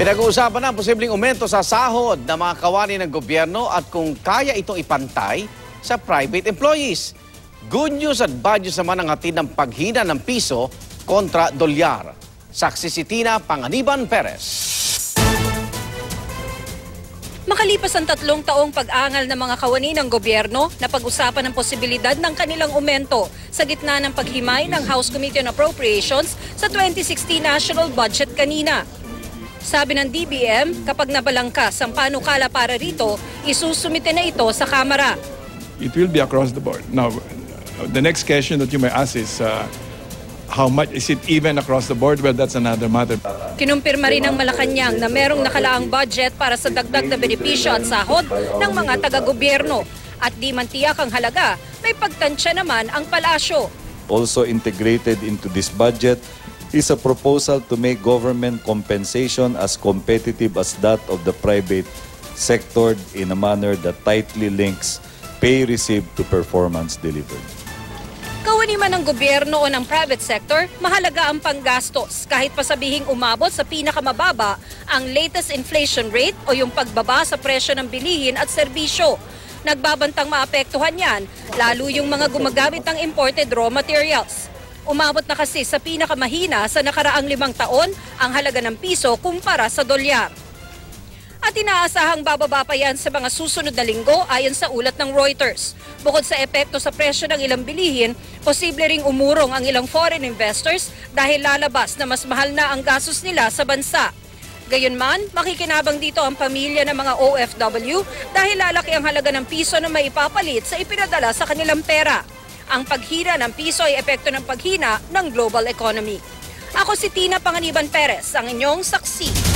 Pinag-uusapan na ang posibleng aumento sa sahod ng mga kawani ng gobyerno at kung kaya itong ipantay sa private employees. Good news at bad news naman ang hatid ng paghina ng piso kontra dolyar. Saksi si Tina Panganiban Perez. Makalipas ang 3 taong pag-angal ng mga kawani ng gobyerno, napag-usapan ang posibilidad ng kanilang aumento sa gitna ng paghimay ng House Committee on Appropriations sa 2016 National Budget kanina. Sabi ng DBM, kapag nabalangkas ang panukala para rito, isusumite na ito sa Kamara. It will be across the board. Now, the next question that you may ask is, how much is it even across the board? Well, that's another matter. Kinumpirma rin ng Malacanang na merong nakalaang budget para sa dagdag na benepisyo at sahod ng mga taga-gobyerno. At di man tiyak ang halaga, may pagtansya naman ang palasyo. Also integrated into this budget is a proposal to make government compensation as competitive as that of the private sector in a manner that tightly links pay received to performance delivered. Kawani man ng gobyerno o ng private sector, mahalaga ang panggastos kahit pa sabihing umabot sa pinakamababa ang latest inflation rate o yung pagbaba sa presyo ng bilihin at serbisyo. Nagbabantang maapektuhan yan, lalo yung mga gumagamit ng imported raw materials. Umabot na kasi sa pinakamahina sa nakaraang 5 taon ang halaga ng piso kumpara sa dolyar. At inaasahang bababa pa yan sa mga susunod na linggo ayon sa ulat ng Reuters. Bukod sa epekto sa presyo ng ilang bilihin, posible ring umurong ang ilang foreign investors dahil lalabas na mas mahal na ang gastos nila sa bansa. Gayunman, makikinabang dito ang pamilya ng mga OFW dahil lalaki ang halaga ng piso na maipapalit sa ipinadala sa kanilang pera. Ang paghina ng piso ay epekto ng paghina ng global economy. Ako si Tina Panganiban Perez, ang inyong saksi.